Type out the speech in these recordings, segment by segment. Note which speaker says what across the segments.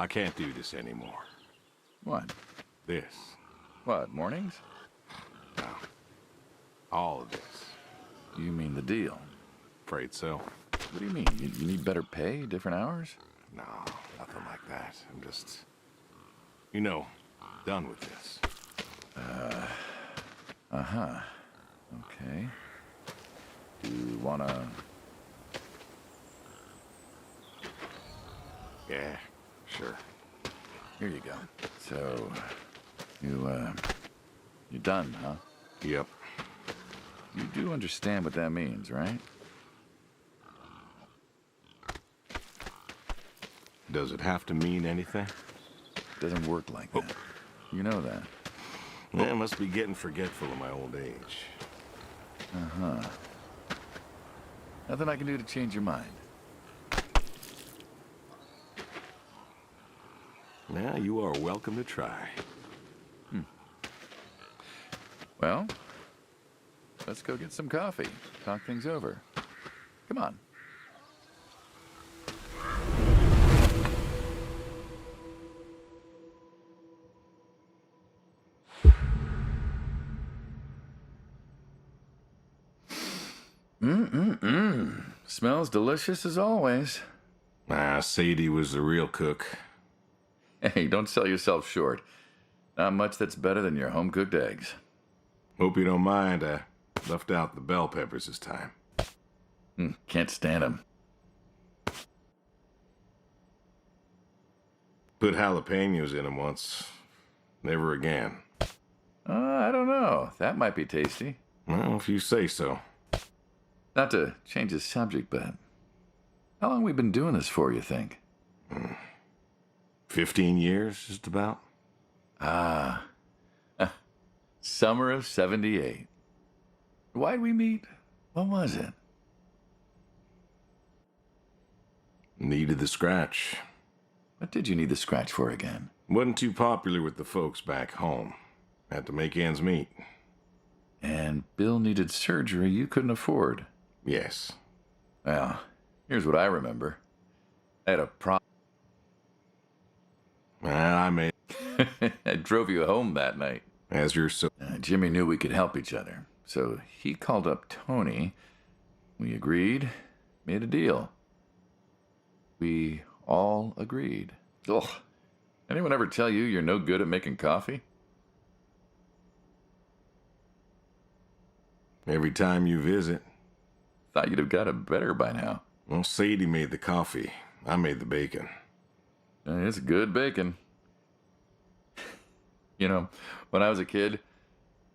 Speaker 1: I can't do this anymore.
Speaker 2: What?
Speaker 1: This.
Speaker 2: What, mornings?
Speaker 1: No. All of this.
Speaker 2: You mean the deal?
Speaker 1: Afraid so.
Speaker 2: What do you mean? You need better pay, different hours?
Speaker 1: No, nothing like that. I'm just... done with this.
Speaker 2: Uh-huh. Okay. Do you wanna...
Speaker 1: Yeah, sure.
Speaker 2: Here you go. So, you're done, huh?
Speaker 1: Yep.
Speaker 2: You do understand what that means, right?
Speaker 1: Does it have to mean anything?
Speaker 2: Doesn't work like that. You know that.
Speaker 1: I must be getting forgetful in my old age.
Speaker 2: Uh-huh. Nothing I can do to change your mind.
Speaker 1: Yeah, you are welcome to try.
Speaker 2: Well, let's go get some coffee. Talk things over. Come on. Smells delicious as always.
Speaker 1: Sadie was the real cook.
Speaker 2: Hey, don't sell yourself short. Not much that's better than your home-cooked eggs.
Speaker 1: Hope you don't mind, I left out the bell peppers this time.
Speaker 2: Can't stand them.
Speaker 1: Put jalapenos in them once. Never again.
Speaker 2: I don't know. That might be tasty.
Speaker 1: Well, if you say so.
Speaker 2: Not to change the subject, but how long we been doing this for, you think?
Speaker 1: 15 years, just about.
Speaker 2: Summer of 78. Why'd we meet? What was it?
Speaker 1: Needed the scratch.
Speaker 2: What did you need the scratch for again?
Speaker 1: Wasn't too popular with the folks back home. Had to make ends meet.
Speaker 2: And Bill needed surgery you couldn't afford.
Speaker 1: Yes.
Speaker 2: Well, here's what I remember. I had a problem.
Speaker 1: I made...
Speaker 2: I drove you home that night.
Speaker 1: As you're so...
Speaker 2: Jimmy knew we could help each other, so he called up Tony. We agreed, made a deal. We all agreed. Ugh. Anyone ever tell you you're no good at making coffee?
Speaker 1: Every time you visit.
Speaker 2: Thought you'd have got it better by now.
Speaker 1: Well, Sadie made the coffee. I made the bacon.
Speaker 2: It's good bacon. You know, when I was a kid,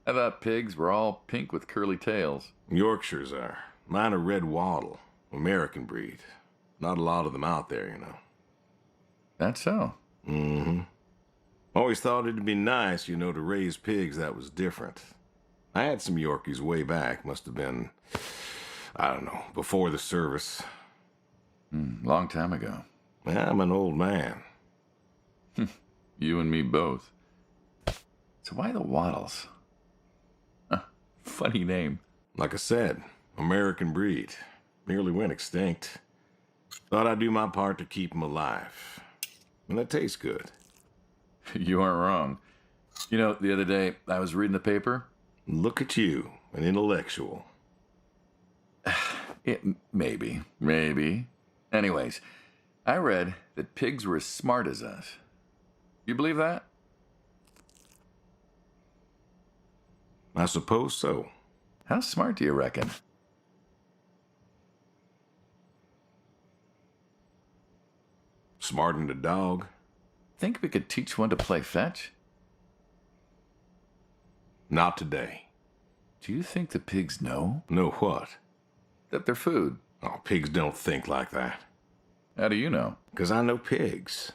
Speaker 2: I thought pigs were all pink with curly tails.
Speaker 1: Yorkshires are. Mine are red wattle. American breed. Not a lot of them out there, you know.
Speaker 2: That's so.
Speaker 1: Mm-hmm. Always thought it'd be nice, to raise pigs that was different. I had some Yorkies way back. Must have been, I don't know, before the service.
Speaker 2: Long time ago.
Speaker 1: I'm an old man.
Speaker 2: You and me both. So why the Waddles? Funny name.
Speaker 1: Like I said, American breed. Nearly went extinct. Thought I'd do my part to keep them alive. And that tastes good.
Speaker 2: You aren't wrong. The other day, I was reading the paper.
Speaker 1: Look at you, an intellectual.
Speaker 2: Maybe. Anyways, I read that pigs were as smart as us. You believe that?
Speaker 1: I suppose so.
Speaker 2: How smart do you reckon?
Speaker 1: Smarter than a dog.
Speaker 2: Think we could teach one to play fetch?
Speaker 1: Not today.
Speaker 2: Do you think the pigs know?
Speaker 1: Know what?
Speaker 2: That they're food.
Speaker 1: Oh, pigs don't think like that.
Speaker 2: How do you know?
Speaker 1: 'Cause I know pigs.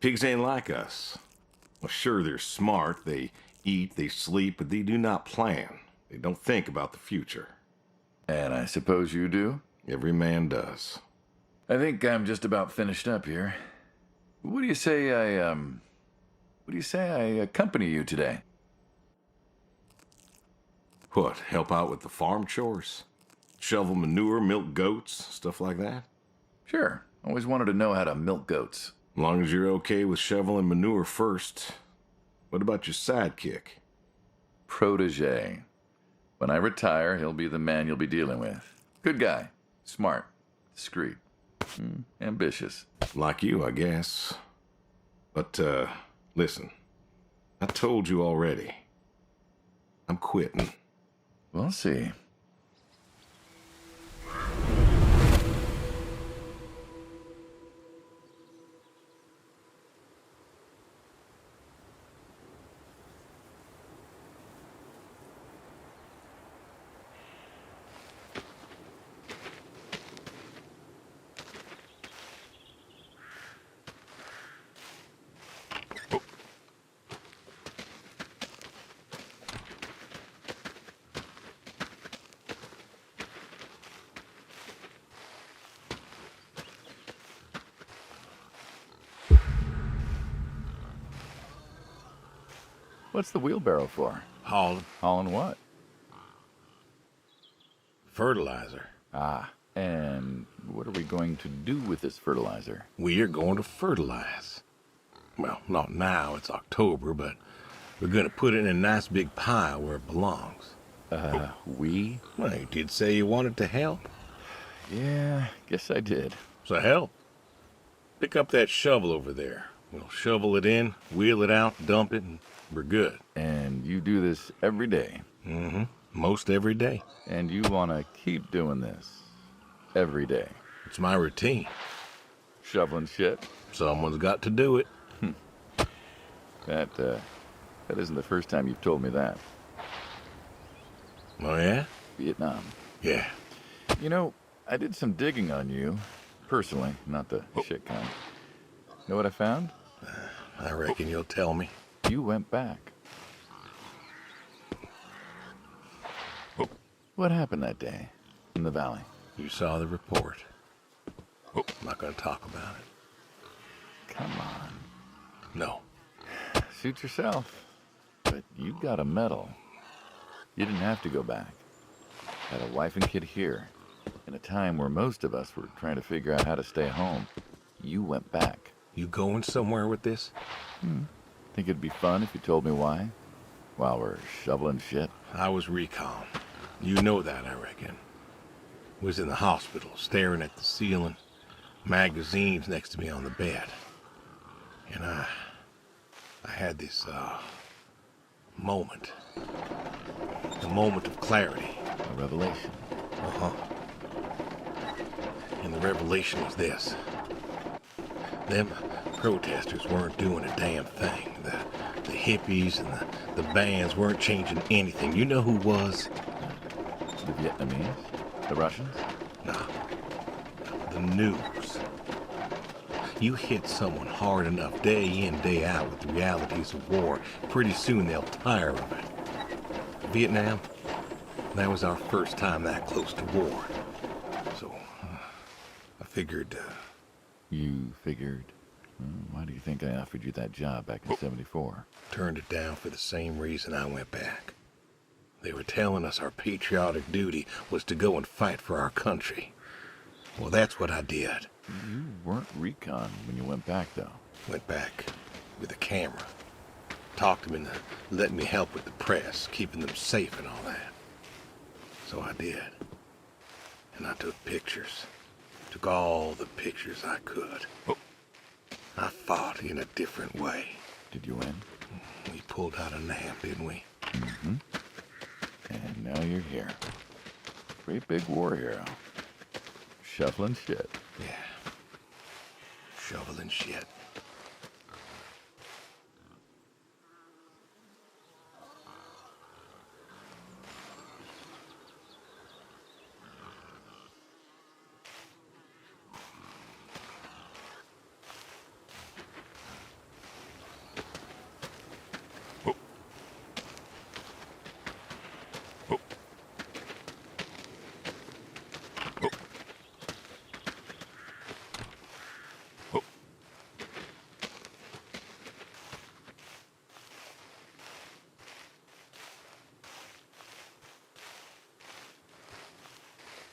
Speaker 1: Pigs ain't like us. Well, sure, they're smart. They eat, they sleep, but they do not plan. They don't think about the future.
Speaker 2: And I suppose you do?
Speaker 1: Every man does.
Speaker 2: I think I'm just about finished up here. What do you say I accompany you today?
Speaker 1: What, help out with the farm chores? Shovel manure, milk goats, stuff like that?
Speaker 2: Sure. Always wanted to know how to milk goats.
Speaker 1: As long as you're okay with shoveling manure first. What about your sidekick?
Speaker 2: Protege. When I retire, he'll be the man you'll be dealing with. Good guy. Smart. Discreet. Ambitious.
Speaker 1: Like you, I guess. But, listen. I told you already. I'm quitting.
Speaker 2: We'll see. What's the wheelbarrow for?
Speaker 3: Hauling.
Speaker 2: Hauling what?
Speaker 3: Fertilizer.
Speaker 2: Ah, and what are we going to do with this fertilizer?
Speaker 3: We are going to fertilize. Well, not now, it's October, but we're going to put it in a nice big pile where it belongs.
Speaker 2: We?
Speaker 3: Well, you did say you wanted to help.
Speaker 2: Yeah, guess I did.
Speaker 3: So help. Pick up that shovel over there. We'll shovel it in, wheel it out, dump it, and we're good.
Speaker 2: And you do this every day.
Speaker 3: Mm-hmm. Most every day.
Speaker 2: And you want to keep doing this every day.
Speaker 3: It's my routine.
Speaker 2: Shoveling shit.
Speaker 3: Someone's got to do it.
Speaker 2: That isn't the first time you've told me that.
Speaker 3: Oh, yeah?
Speaker 2: Vietnam.
Speaker 3: Yeah.
Speaker 2: You know, I did some digging on you. Personally, not the shit kind. Know what I found?
Speaker 3: I reckon you'll tell me.
Speaker 2: You went back. What happened that day in the valley?
Speaker 3: You saw the report. I'm not going to talk about it.
Speaker 2: Come on.
Speaker 3: No.
Speaker 2: Suit yourself. But you got a medal. You didn't have to go back. Had a wife and kid here. In a time where most of us were trying to figure out how to stay home. You went back.
Speaker 3: You going somewhere with this?
Speaker 2: Think it'd be fun if you told me why? While we're shoveling shit?
Speaker 3: I was recon. You know that, I reckon. Was in the hospital, staring at the ceiling, magazines next to me on the bed. And I had this, moment. A moment of clarity.
Speaker 2: A revelation.
Speaker 3: Uh-huh. And the revelation was this. Them protesters weren't doing a damn thing. The hippies and the bands weren't changing anything. You know who was?
Speaker 2: The Vietnamese? The Russians?
Speaker 3: No. The news. You hit someone hard enough day in, day out with the realities of war, pretty soon they'll tire of it. Vietnam, that was our first time that close to war. So, I figured...
Speaker 2: You figured? Why do you think I offered you that job back in '74?
Speaker 3: Turned it down for the same reason I went back. They were telling us our patriotic duty was to go and fight for our country. Well, that's what I did.
Speaker 2: You weren't recon when you went back, though.
Speaker 3: Went back with a camera. Talked them into letting me help with the press, keeping them safe and all that. So I did. And I took pictures. Took all the pictures I could. I fought in a different way.
Speaker 2: Did you win?
Speaker 3: We pulled out a nap, didn't we?
Speaker 2: Mm-hmm. And now you're here. Great big war hero. Shuffling shit.
Speaker 3: Yeah. Shoveling shit.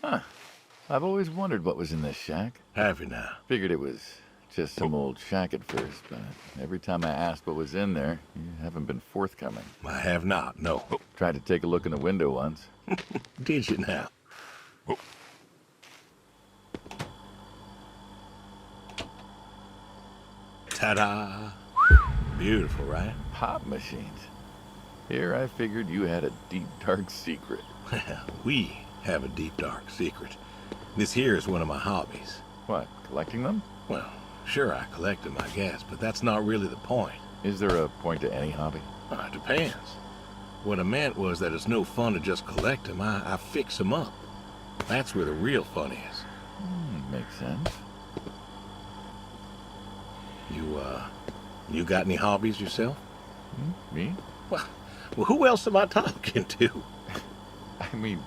Speaker 2: Huh. I've always wondered what was in this shack.
Speaker 3: Have you now?
Speaker 2: Figured it was Just some old shack at first, but every time I asked what was in there, you haven't been forthcoming.
Speaker 3: I have not, no.
Speaker 2: Tried to take a look in the window once.
Speaker 3: Did you now? Ta-da! Beautiful, right?
Speaker 2: Pop machines. Here I figured you had a deep, dark secret.
Speaker 3: We have a deep, dark secret. This here is one of my hobbies.
Speaker 2: What, collecting them?
Speaker 3: Well, sure, I collect them, I guess, but that's not really the point.
Speaker 2: Is there a point to any hobby?
Speaker 3: It depends. What I meant was that it's no fun to just collect them. I fix them up. That's where the real fun is.
Speaker 2: Makes sense.
Speaker 3: You got any hobbies yourself?
Speaker 2: Me?
Speaker 3: Well, who else am I talking to?
Speaker 2: I mean,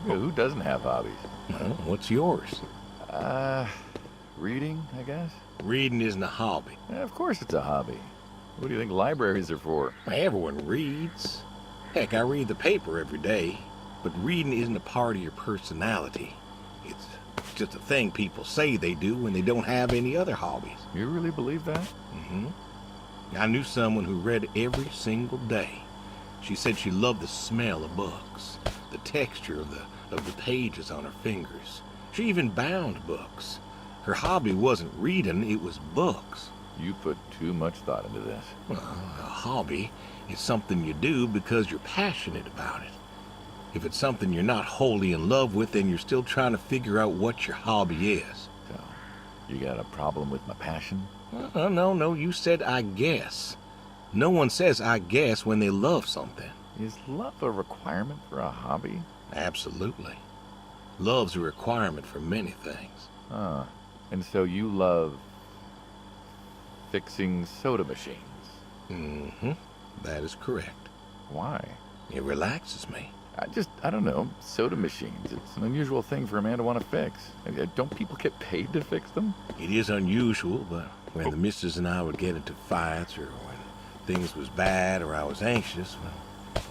Speaker 2: who doesn't have hobbies?
Speaker 3: Well, what's yours?
Speaker 2: Reading, I guess?
Speaker 3: Reading isn't a hobby.
Speaker 2: Of course it's a hobby. What do you think libraries are for?
Speaker 3: Everyone reads. Heck, I read the paper every day. But reading isn't a part of your personality. It's just a thing people say they do when they don't have any other hobbies.
Speaker 2: You really believe that?
Speaker 3: Mm-hmm. I knew someone who read every single day. She said she loved the smell of books, the texture of the pages on her fingers. She even bound books. Her hobby wasn't reading, it was books.
Speaker 2: You put too much thought into this.
Speaker 3: Well, a hobby is something you do because you're passionate about it. If it's something you're not wholly in love with, then you're still trying to figure out what your hobby is.
Speaker 2: So, you got a problem with my passion?
Speaker 3: No, you said I guess. No one says I guess when they love something.
Speaker 2: Is love a requirement for a hobby?
Speaker 3: Absolutely. Love's a requirement for many things.
Speaker 2: And so you love fixing soda machines?
Speaker 3: Mm-hmm. That is correct.
Speaker 2: Why?
Speaker 3: It relaxes me.
Speaker 2: I don't know, soda machines. It's an unusual thing for a man to want to fix. Don't people get paid to fix them?
Speaker 3: It is unusual, but when the missus and I would get into fights, or when things was bad, or I was anxious, well,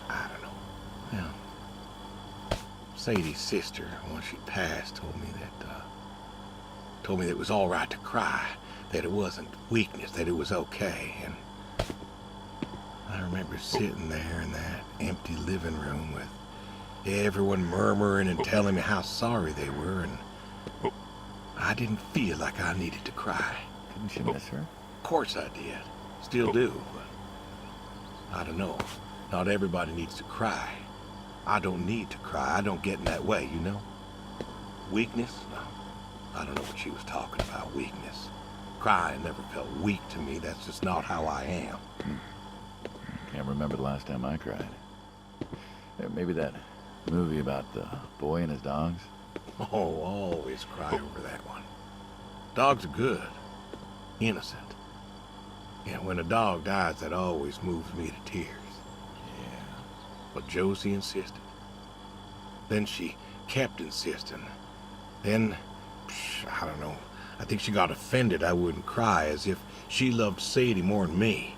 Speaker 3: I don't know. Well, Sadie's sister, once she passed, told me that it was all right to cry, that it wasn't weakness, that it was okay, and I remember sitting there in that empty living room with everyone murmuring and telling me how sorry they were, and I didn't feel like I needed to cry.
Speaker 2: Didn't you miss her?
Speaker 3: Of course I did. Still do, but I don't know. Not everybody needs to cry. I don't need to cry. I don't get in that way, you know? Weakness? No. I don't know what she was talking about, weakness. Crying never felt weak to me. That's just not how I am.
Speaker 2: Can't remember the last time I cried. Maybe that movie about the boy and his dogs.
Speaker 3: Oh, always cry over that one. Dogs are good. Innocent. Yeah, when a dog dies, that always moves me to tears.
Speaker 2: Yeah.
Speaker 3: But Josie insisted. Then she kept insisting. Then, I don't know, I think she got offended I wouldn't cry, as if she loved Sadie more than me.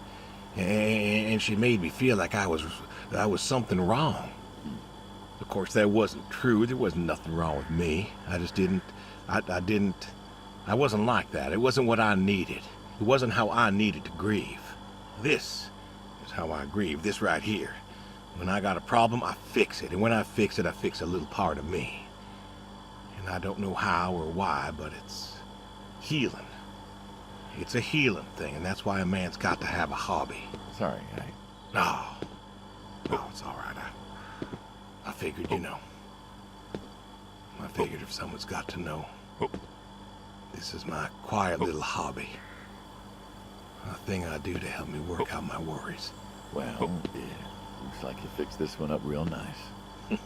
Speaker 3: And she made me feel like I was something wrong. Of course, that wasn't true. There wasn't nothing wrong with me. I just didn't, I wasn't like that. It wasn't what I needed. It wasn't how I needed to grieve. This is how I grieve, this right here. When I got a problem, I fix it. And when I fix it, I fix a little part of me. And I don't know how or why, but it's healing. It's a healing thing, and that's why a man's got to have a hobby.
Speaker 2: Sorry,
Speaker 3: No, it's all right. I figured, you know. I figured if someone's got to know. This is my quiet little hobby. A thing I do to help me work out my worries.
Speaker 2: Well, yeah. Looks like you fixed this one up real nice.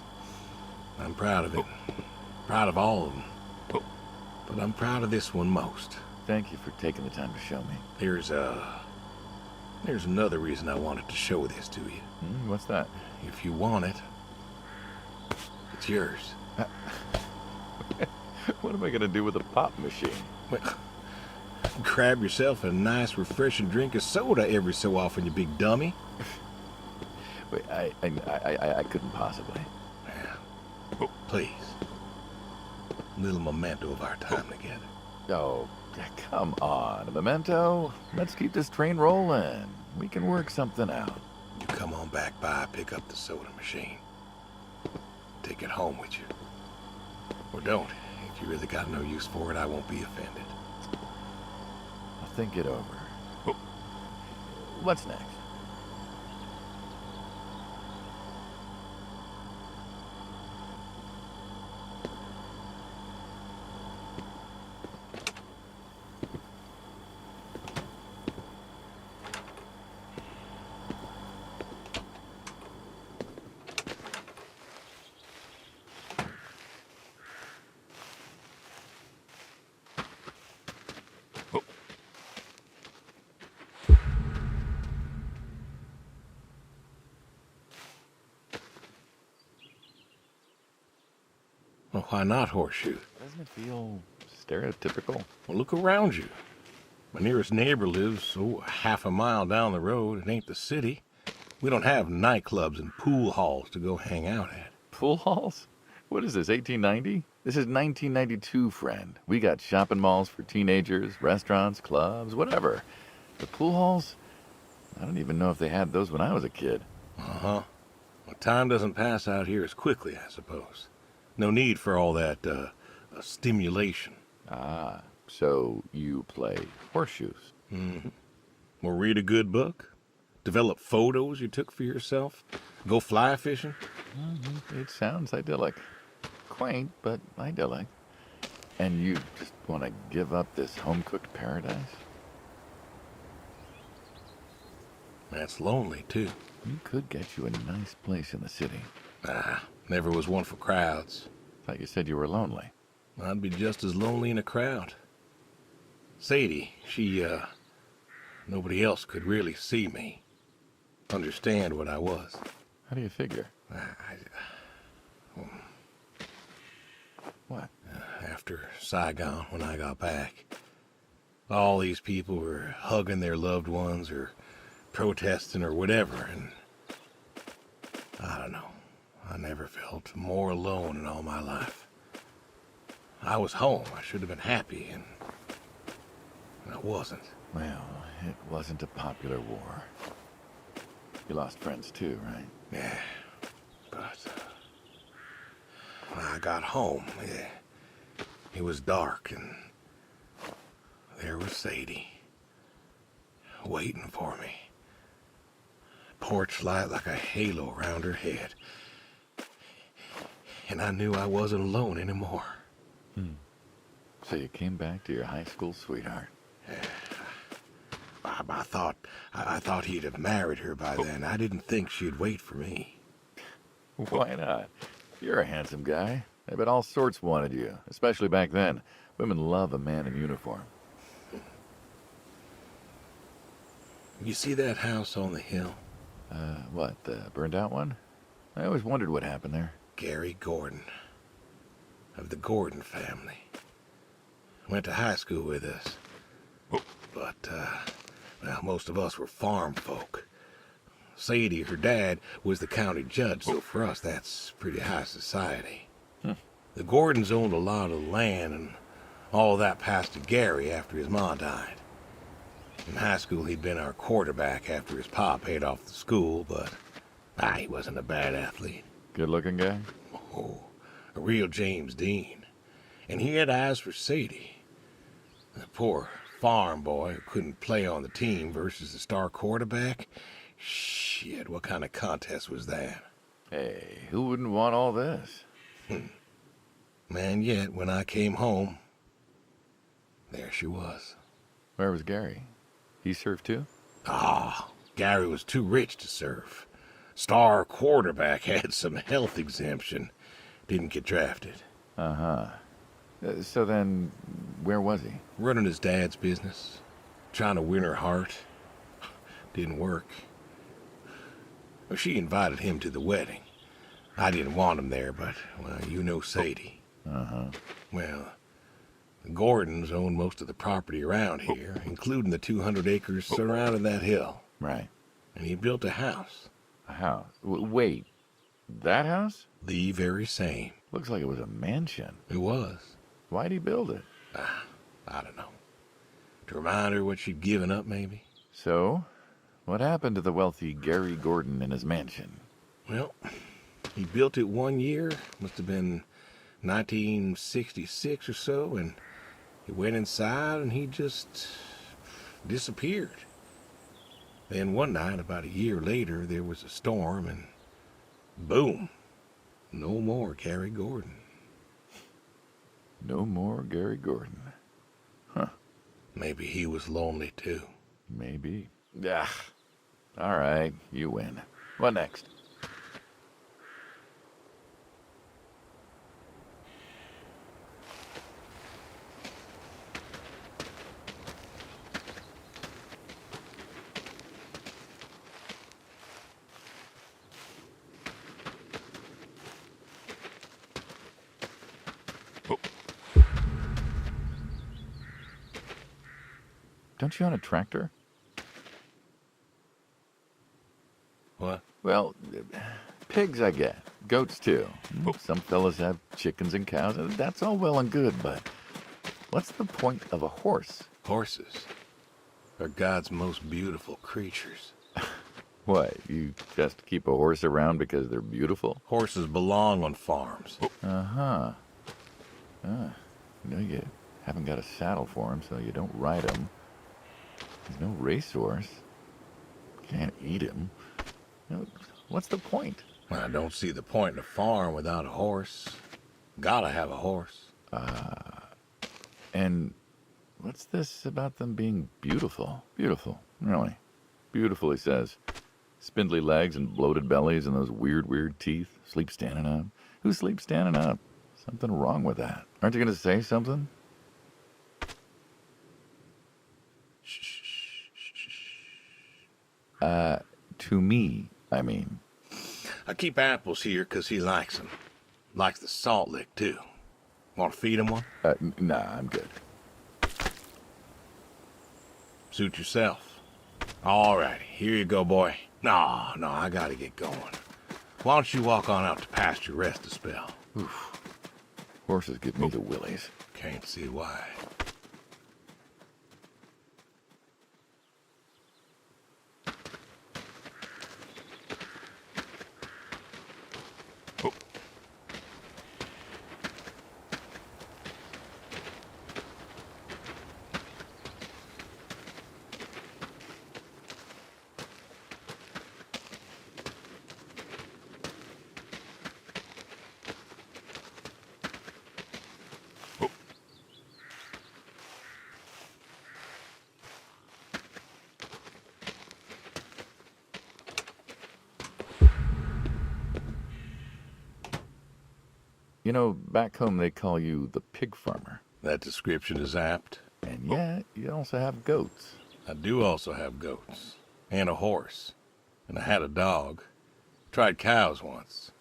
Speaker 3: I'm proud of it. Proud of all of them. But I'm proud of this one most.
Speaker 2: Thank you for taking the time to show me.
Speaker 3: There's another reason I wanted to show this to you.
Speaker 2: What's that?
Speaker 3: If you want it, it's yours.
Speaker 2: What am I gonna do with a pop machine?
Speaker 3: Well, grab yourself a nice, refreshing drink of soda every so often, you big dummy.
Speaker 2: Wait, I couldn't possibly.
Speaker 3: Yeah. Please. A little memento of our time together.
Speaker 2: Oh, Come on, a memento. Let's keep this train rolling. We can work something out.
Speaker 3: You come on back by, pick up the soda machine. Take it home with you. Or don't. If you really got no use for it, I won't be offended.
Speaker 2: I'll think it over. What's next?
Speaker 3: Well, why not Horseshoe?
Speaker 2: Doesn't it feel stereotypical?
Speaker 3: Well, look around you. My nearest neighbor lives, half a mile down the road. It ain't the city. We don't have nightclubs and pool halls to go hang out at.
Speaker 2: Pool halls? What is this, 1890? This is 1992, friend. We got shopping malls for teenagers, restaurants, clubs, whatever. The pool halls? I don't even know if they had those when I was a kid.
Speaker 3: Uh-huh. Well, time doesn't pass out here as quickly, I suppose. No need for all that, stimulation.
Speaker 2: Ah, so you play horseshoes.
Speaker 3: Mm-hmm. Or read a good book. Develop photos you took for yourself. Go fly fishing.
Speaker 2: It sounds idyllic. Quaint, but idyllic. And you just want to give up this home-cooked paradise?
Speaker 3: That's lonely, too.
Speaker 2: We could get you a nice place in the city.
Speaker 3: Never was one for crowds.
Speaker 2: Thought you said you were lonely.
Speaker 3: I'd be just as lonely in a crowd. Sadie, nobody else could really see me. Understand what I was.
Speaker 2: How do you figure? What?
Speaker 3: After Saigon, when I got back, all these people were hugging their loved ones or protesting or whatever, and I don't know. I never felt more alone in all my life. I was home. I should have been happy, and I wasn't.
Speaker 2: Well, it wasn't a popular war. You lost friends too, right?
Speaker 3: Yeah, but when I got home, it was dark, and there was Sadie, waiting for me. Porch light like a halo around her head. And I knew I wasn't alone anymore.
Speaker 2: So you came back to your high school sweetheart.
Speaker 3: I thought he'd have married her by then. I didn't think she'd wait for me.
Speaker 2: Why not? You're a handsome guy. I bet all sorts wanted you, especially back then. Women love a man in uniform.
Speaker 3: You see that house on the hill?
Speaker 2: What, the burned out one? I always wondered what happened there.
Speaker 3: Gary Gordon, of the Gordon family. Went to high school with us. But, well, most of us were farm folk. Sadie, her dad, was the county judge, so for us that's pretty high society. The Gordons owned a lot of land, and all that passed to Gary after his ma died. In high school, he'd been our quarterback after his pa paid off the school, but he wasn't a bad athlete.
Speaker 2: Good-looking guy?
Speaker 3: Oh, a real James Dean. And he had eyes for Sadie. The poor farm boy who couldn't play on the team versus the star quarterback. Shit, what kind of contest was that?
Speaker 2: Hey, who wouldn't want all this?
Speaker 3: Man, yet when I came home, there she was.
Speaker 2: Where was Gary? He served too?
Speaker 3: Gary was too rich to serve. Star quarterback had some health exemption. Didn't get drafted.
Speaker 2: Uh-huh. So then, where was he?
Speaker 3: Running his dad's business. Trying to win her heart. Didn't work. Well, she invited him to the wedding. I didn't want him there, but, well, you know Sadie.
Speaker 2: Uh-huh.
Speaker 3: Well, the Gordons own most of the property around here, including the 200 acres surrounding that hill.
Speaker 2: Right.
Speaker 3: And he built a house.
Speaker 2: A house? Wait, that house?
Speaker 3: The very same.
Speaker 2: Looks like it was a mansion.
Speaker 3: It was.
Speaker 2: Why'd he build it?
Speaker 3: I don't know. To remind her what she'd given up, maybe?
Speaker 2: So, what happened to the wealthy Gary Gordon in his mansion?
Speaker 3: Well, he built it one year, must have been 1966 or so, and he went inside and he just disappeared. Then one night, about a year later, there was a storm and boom, no more Gary Gordon.
Speaker 2: No more Gary Gordon. Huh.
Speaker 3: Maybe he was lonely too.
Speaker 2: Maybe. Yeah. All right, you win. What next? Don't you own a tractor?
Speaker 3: What?
Speaker 2: Well, pigs I get. Goats too. Some fellas have chickens and cows. That's all well and good, but what's the point of a horse?
Speaker 3: Horses are God's most beautiful creatures.
Speaker 2: What, you just keep a horse around because they're beautiful?
Speaker 3: Horses belong on farms.
Speaker 2: Uh-huh. You haven't got a saddle for him, so you don't ride him. He's no racehorse. Can't eat him. What's the point?
Speaker 3: I don't see the point in a farm without a horse. Gotta have a horse.
Speaker 2: And what's this about them being beautiful? Beautiful, really. Beautiful, he says. Spindly legs and bloated bellies and those weird teeth. Sleep standing up. Who sleeps standing up? Something wrong with that. Aren't you going to say something? To me, I mean.
Speaker 3: I keep apples here 'cause he likes them. Likes the salt lick, too. Want to feed him one?
Speaker 2: Nah, I'm good.
Speaker 3: Suit yourself. All righty, here you go, boy. No, I gotta get going. Why don't you walk on out to pasture, rest a spell?
Speaker 2: Oof. Horses give me the willies.
Speaker 3: Can't see why.
Speaker 2: You know, back home they call you the pig farmer.
Speaker 3: That description is apt.
Speaker 2: And yet, you also have goats.
Speaker 3: I do also have goats. And a horse. And I had a dog. Tried cows once.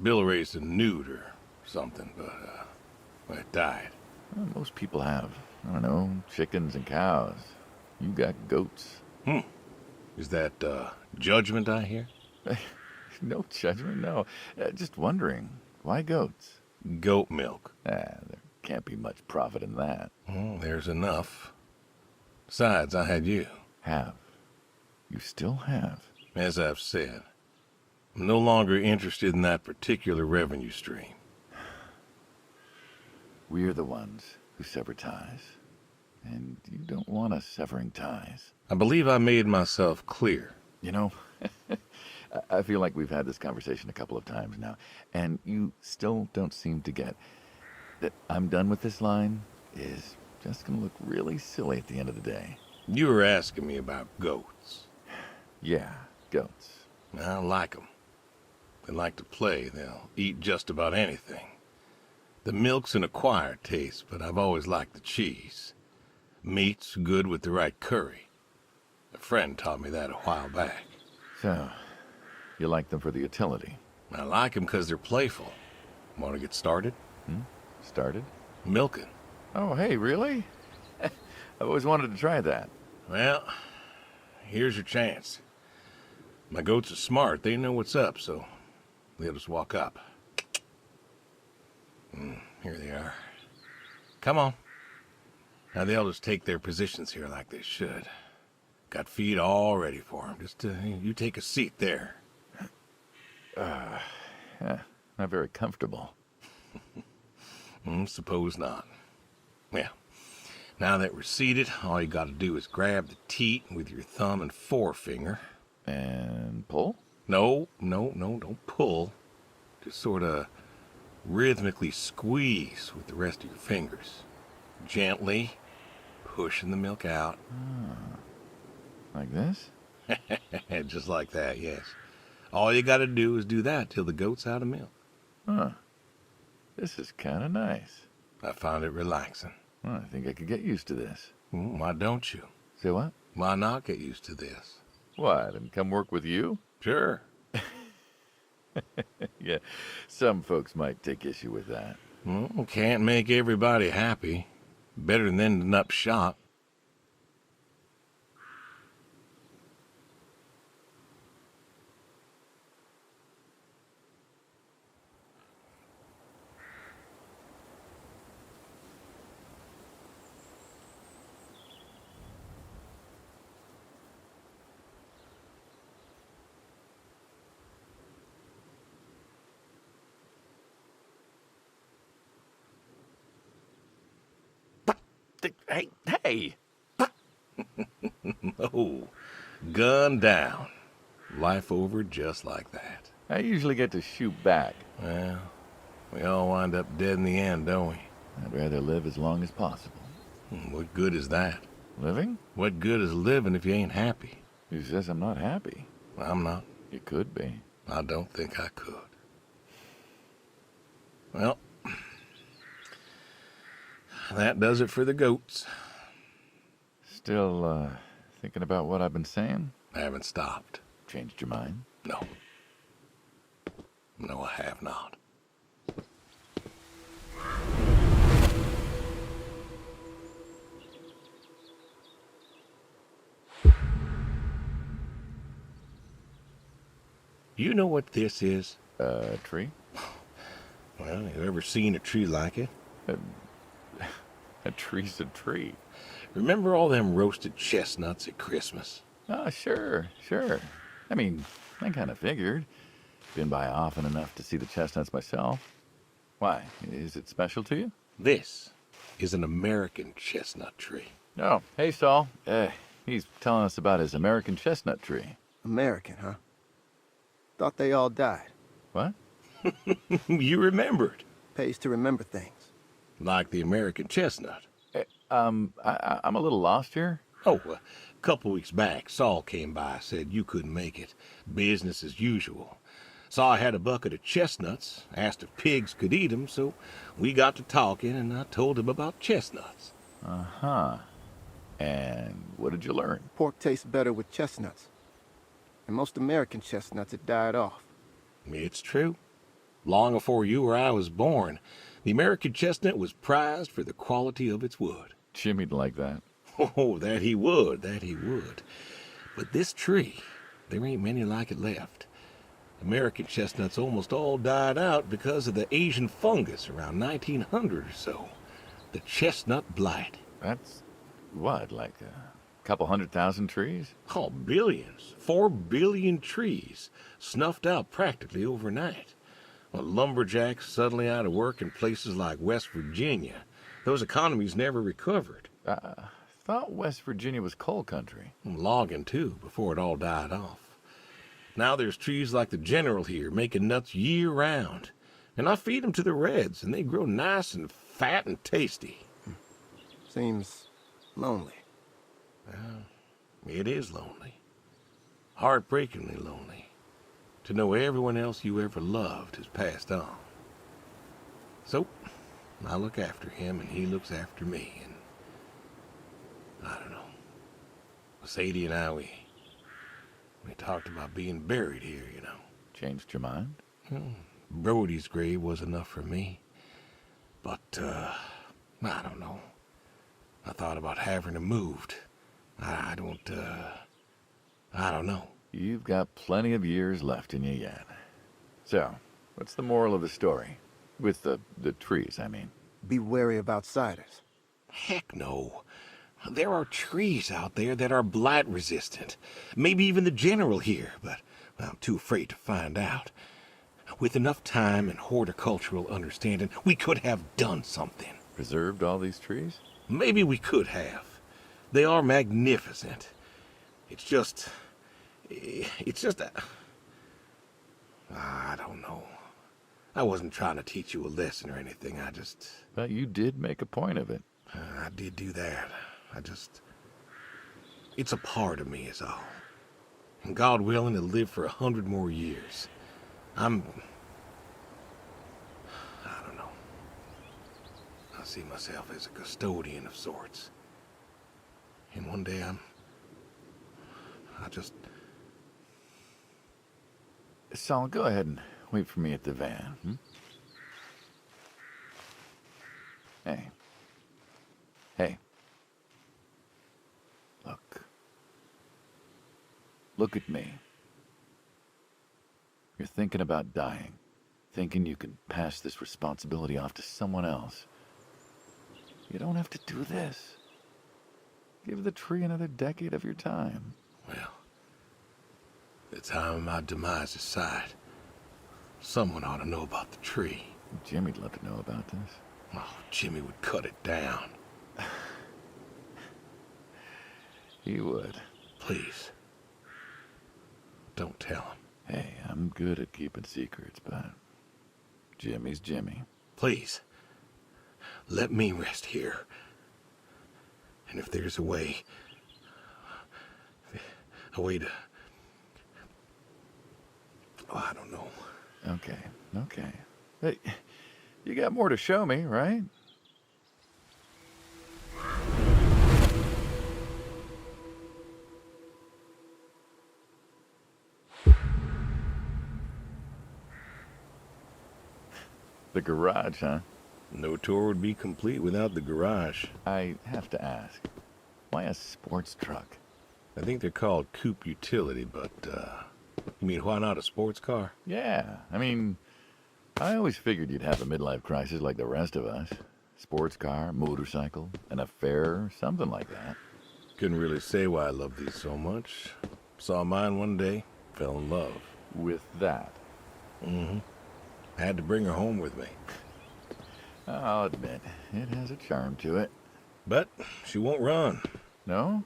Speaker 3: Bill raised a newt or something, but it died.
Speaker 2: Well, most people have, I don't know, chickens and cows. You got goats.
Speaker 3: Is that judgment I hear?
Speaker 2: No judgment, no. Just wondering, why goats?
Speaker 3: Goat milk.
Speaker 2: There can't be much profit in that.
Speaker 3: Well, there's enough. Besides, I had you.
Speaker 2: Have. You still have.
Speaker 3: As I've said, I'm no longer interested in that particular revenue stream.
Speaker 2: We're the ones who sever ties. And you don't want us severing ties.
Speaker 3: I believe I made myself clear.
Speaker 2: You know, I feel like we've had this conversation a couple of times now, and you still don't seem to get that I'm done with this line is just going to look really silly at the end of the day.
Speaker 3: You were asking me about goats.
Speaker 2: Yeah, goats.
Speaker 3: I like them. They like to play. They'll eat just about anything. The milk's an acquired taste, but I've always liked the cheese. Meat's good with the right curry. A friend taught me that a while back.
Speaker 2: So, you like them for the utility?
Speaker 3: I like them because they're playful. Want to get started?
Speaker 2: Started?
Speaker 3: Milking.
Speaker 2: Oh, hey, really? I've always wanted to try that.
Speaker 3: Well, here's your chance. My goats are smart. They know what's up, so they'll just walk up. Here they are. Come on. Now they'll just take their positions here like they should. Got feed all ready for them. Just you take a seat there.
Speaker 2: Yeah, not very comfortable.
Speaker 3: Suppose not. Well, now that we're seated, all you gotta do is grab the teat with your thumb and forefinger.
Speaker 2: And pull?
Speaker 3: No, don't pull. Just sort of rhythmically squeeze with the rest of your fingers. Gently pushing the milk out.
Speaker 2: Like this?
Speaker 3: Just like that, yes. All you gotta do is do that till the goat's out of milk.
Speaker 2: Huh. This is kind of nice.
Speaker 3: I found it relaxing.
Speaker 2: Well, I think I could get used to this.
Speaker 3: Why don't you?
Speaker 2: Say what?
Speaker 3: Why not get used to this?
Speaker 2: What, and come work with you?
Speaker 3: Sure.
Speaker 2: Yeah, some folks might take issue with that.
Speaker 3: Well, can't make everybody happy. Better than ending up shot.
Speaker 2: Hey!
Speaker 3: Oh, gun down. Life over just like that.
Speaker 2: I usually get to shoot back.
Speaker 3: Well, we all wind up dead in the end, don't we?
Speaker 2: I'd rather live as long as possible.
Speaker 3: What good is that?
Speaker 2: Living?
Speaker 3: What good is living if you ain't happy?
Speaker 2: Who says I'm not happy?
Speaker 3: I'm not.
Speaker 2: You could be.
Speaker 3: I don't think I could. Well, that does it for the goats.
Speaker 2: Still, thinking about what I've been saying?
Speaker 3: I haven't stopped.
Speaker 2: Changed your mind?
Speaker 3: No. No, I have not. You know what this is?
Speaker 2: A tree?
Speaker 3: Well, you ever seen a tree like it?
Speaker 2: A tree's a tree.
Speaker 3: Remember all them roasted chestnuts at Christmas?
Speaker 2: Oh, sure. I mean, I kind of figured. Been by often enough to see the chestnuts myself. Why? Is it special to you?
Speaker 3: This is an American chestnut tree.
Speaker 2: Oh, hey, Saul. He's telling us about his American chestnut tree.
Speaker 4: American, huh? Thought they all died.
Speaker 2: What?
Speaker 3: You remembered.
Speaker 4: Pays to remember things.
Speaker 3: Like the American chestnut.
Speaker 2: I'm a little lost here.
Speaker 3: Oh, a couple weeks back, Saul came by, said you couldn't make it. Business as usual. Saw I had a bucket of chestnuts, asked if pigs could eat them, so we got to talking, and I told him about chestnuts.
Speaker 2: Uh-huh. And what did you learn?
Speaker 4: Pork tastes better with chestnuts. And most American chestnuts had died off.
Speaker 3: It's true. Long before you or I was born, the American chestnut was prized for the quality of its wood.
Speaker 2: Jimmy'd like that.
Speaker 3: Oh, that he would. But this tree, there ain't many like it left. American chestnuts almost all died out because of the Asian fungus around 1900 or so. The chestnut blight.
Speaker 2: That's, what, like a couple 100,000 trees?
Speaker 3: Oh, billions. 4 billion trees snuffed out practically overnight. Well, lumberjacks suddenly out of work in places like West Virginia. Those economies never recovered.
Speaker 2: Thought West Virginia was coal country.
Speaker 3: Logging, too, before it all died off. Now there's trees like the General here making nuts year-round. And I feed them to the reds, and they grow nice and fat and tasty.
Speaker 4: Seems lonely.
Speaker 3: Well, it is lonely. Heartbreakingly lonely. To know everyone else you ever loved has passed on. So, I look after him, and he looks after me, and I don't know. Sadie and I, we talked about being buried here, you know.
Speaker 2: Changed your mind?
Speaker 3: Brody's grave was enough for me. But, I don't know. I thought about having him moved. I don't know.
Speaker 2: You've got plenty of years left in you yet. So, what's the moral of the story? With the trees, I mean.
Speaker 4: Be wary of outsiders.
Speaker 3: Heck no. There are trees out there that are blight resistant. Maybe even the general here, but I'm too afraid to find out. With enough time and horticultural understanding, we could have done something.
Speaker 2: Preserved all these trees?
Speaker 3: Maybe we could have. They are magnificent. It's just... I don't know. I wasn't trying to teach you a lesson or anything.
Speaker 2: But you did make a point of it.
Speaker 3: I did do that. It's a part of me is all. And God willing to live for 100 more years. I don't know. I see myself as a custodian of sorts. And one day
Speaker 2: Saul, go ahead and wait for me at the van. Hey. Hey. Look at me. You're thinking about dying. Thinking you can pass this responsibility off to someone else. You don't have to do this. Give the tree another decade of your time.
Speaker 3: Well, the time of my demise is sight. Someone ought to know about the tree.
Speaker 2: Jimmy'd love to know about this.
Speaker 3: Oh, Jimmy would cut it down.
Speaker 2: He would.
Speaker 3: Please. Don't tell him.
Speaker 2: Hey, I'm good at keeping secrets, but Jimmy's Jimmy.
Speaker 3: Please. Let me rest here. And if there's a way to... Oh, I don't know.
Speaker 2: Okay. Hey, you got more to show me, right? The garage, huh?
Speaker 3: No tour would be complete without the garage.
Speaker 2: I have to ask, why a sports truck?
Speaker 3: I think they're called coupe utility, but, you mean why not a sports car?
Speaker 2: Yeah, I mean, I always figured you'd have a midlife crisis like the rest of us. Sports car, motorcycle, an affair, something like that.
Speaker 3: Couldn't really say why I love these so much. Saw mine one day, fell in love.
Speaker 2: With that?
Speaker 3: Mm-hmm. I had to bring her home with me.
Speaker 2: I'll admit, it has a charm to it.
Speaker 3: But she won't run.
Speaker 2: No?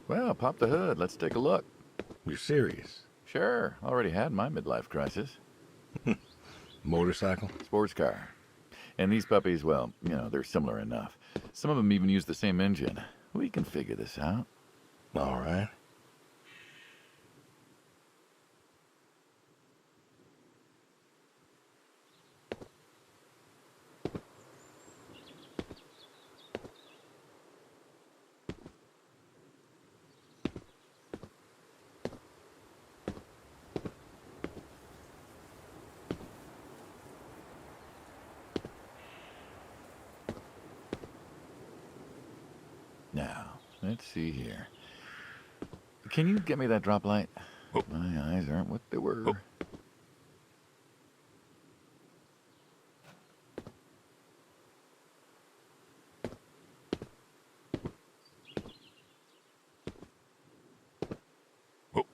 Speaker 2: Well, pop the hood. Let's take a look.
Speaker 3: You're serious?
Speaker 2: Sure. Already had my midlife crisis.
Speaker 3: Motorcycle?
Speaker 2: Sports car. And these puppies, well, they're similar enough. Some of them even use the same engine. We can figure this out.
Speaker 3: All right.
Speaker 2: Now, let's see here. Can you get me that drop light?
Speaker 1: Oh.
Speaker 2: My eyes aren't what they were.
Speaker 1: Oh. Oh.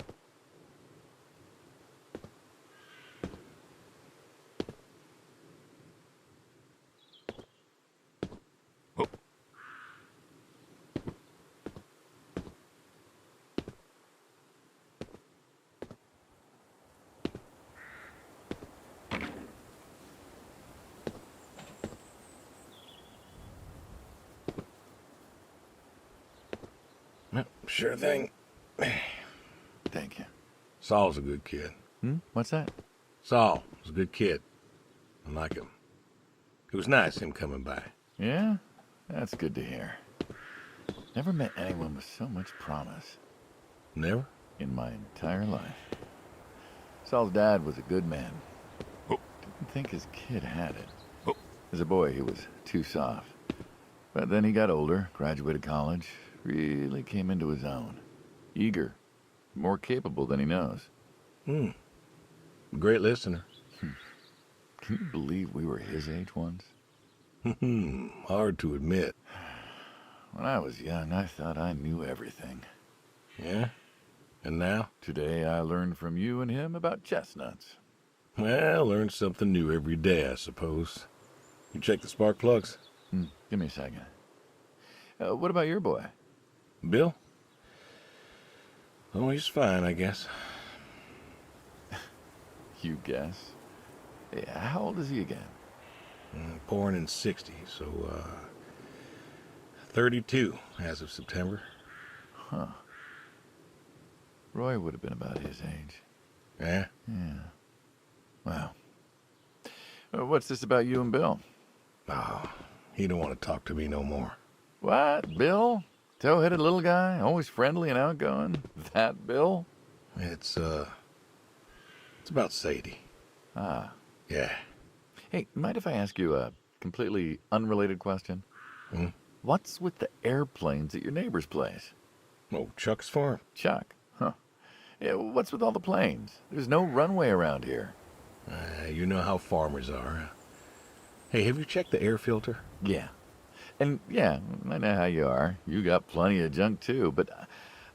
Speaker 1: Oh.
Speaker 3: Yep, sure thing.
Speaker 2: Thank you.
Speaker 3: Saul's a good kid.
Speaker 2: What's that?
Speaker 3: Saul was a good kid. I like him. It was nice him coming by.
Speaker 2: Yeah? That's good to hear. Never met anyone with so much promise
Speaker 3: Never?
Speaker 2: in my entire life. Saul's dad was a good man.
Speaker 1: Oh.
Speaker 2: Didn't think his kid had it.
Speaker 1: Oh.
Speaker 2: As a boy, he was too soft. But then he got older, graduated college, really came into his own. Eager, more capable than he knows.
Speaker 3: Great listener.
Speaker 2: Can you believe we were his age once?
Speaker 3: Hard to admit.
Speaker 2: when I was young, I thought I knew everything.
Speaker 3: Yeah? And now?
Speaker 2: Today, I learned from you and him about chestnuts.
Speaker 3: Well, learn something new every day, I suppose. You check the spark plugs?
Speaker 2: Give me a second. What about your boy?
Speaker 3: Bill? Oh, he's fine, I guess.
Speaker 2: You guess. Yeah, how old is he again?
Speaker 3: Born in 60, so, 32 as of September.
Speaker 2: Huh. Roy would have been about his age.
Speaker 3: Yeah?
Speaker 2: Yeah. Wow. What's this about you and Bill?
Speaker 3: Oh, he don't want to talk to me no more.
Speaker 2: What? Bill? Tow-headed little guy? Always friendly and outgoing? That Bill?
Speaker 3: It's about Sadie.
Speaker 2: Ah.
Speaker 3: Yeah.
Speaker 2: Hey, mind if I ask you a completely unrelated question? What's with the airplanes at your neighbor's place?
Speaker 3: Oh, Chuck's farm?
Speaker 2: Chuck? Huh. Yeah, what's with all the planes? There's no runway around here.
Speaker 3: You know how farmers are. Hey, have you checked the air filter?
Speaker 2: Yeah. And yeah, I know how you are. You got plenty of junk too, but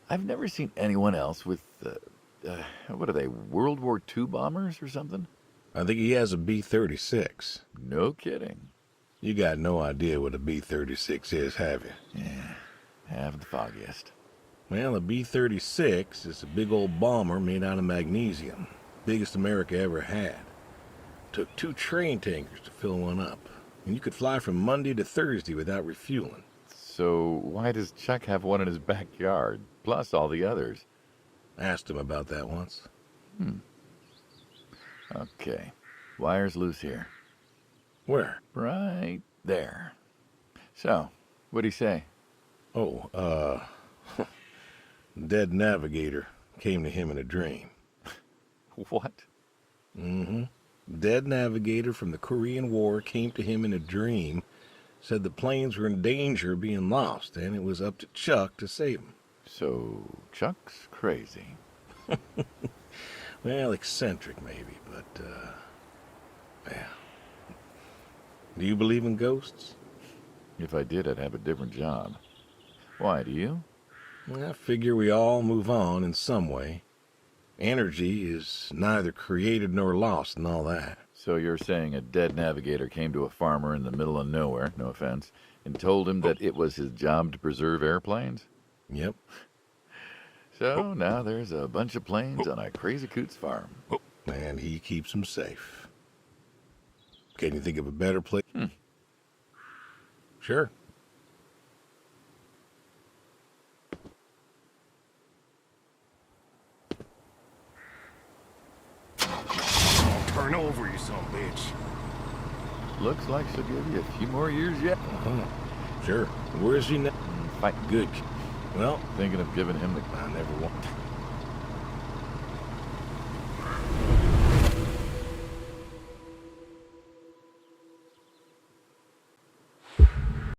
Speaker 2: I've never seen anyone else with, what are they, World War II bombers or something?
Speaker 3: I think he has a B-36.
Speaker 2: No kidding.
Speaker 3: You got no idea what a B-36 is, have you?
Speaker 2: Yeah, have the foggiest.
Speaker 3: Well, a B-36 is a big old bomber made out of magnesium. Biggest America ever had. Took 2 train tankers to fill one up. And you could fly from Monday to Thursday without refueling.
Speaker 2: So why does Chuck have one in his backyard, plus all the others?
Speaker 3: Asked him about that once.
Speaker 2: Okay, wire's loose here.
Speaker 3: Where?
Speaker 2: Right there. So, what'd he say?
Speaker 3: Oh, dead navigator came to him in a dream.
Speaker 2: What?
Speaker 3: Dead navigator from the Korean War came to him in a dream, said the planes were in danger of being lost, and it was up to Chuck to save them.
Speaker 2: So, Chuck's crazy.
Speaker 3: Well, eccentric maybe, but, yeah. Do you believe in ghosts?
Speaker 2: If I did, I'd have a different job. Why, do you?
Speaker 3: I figure we all move on in some way. Energy is neither created nor lost and all that.
Speaker 2: So you're saying a dead navigator came to a farmer in the middle of nowhere, no offense, and told him that it was his job to preserve airplanes?
Speaker 3: Yep.
Speaker 2: So now there's a bunch of planes on a crazy coots farm.
Speaker 3: And he keeps them safe. Can you think of a better place? Sure.
Speaker 1: Turn over, you son of a bitch.
Speaker 2: Looks like she'll give you a few more years yet.
Speaker 3: Sure. Where is he now?
Speaker 2: Fight.
Speaker 3: Good. Well,
Speaker 2: Thinking of giving him the...
Speaker 3: I never want.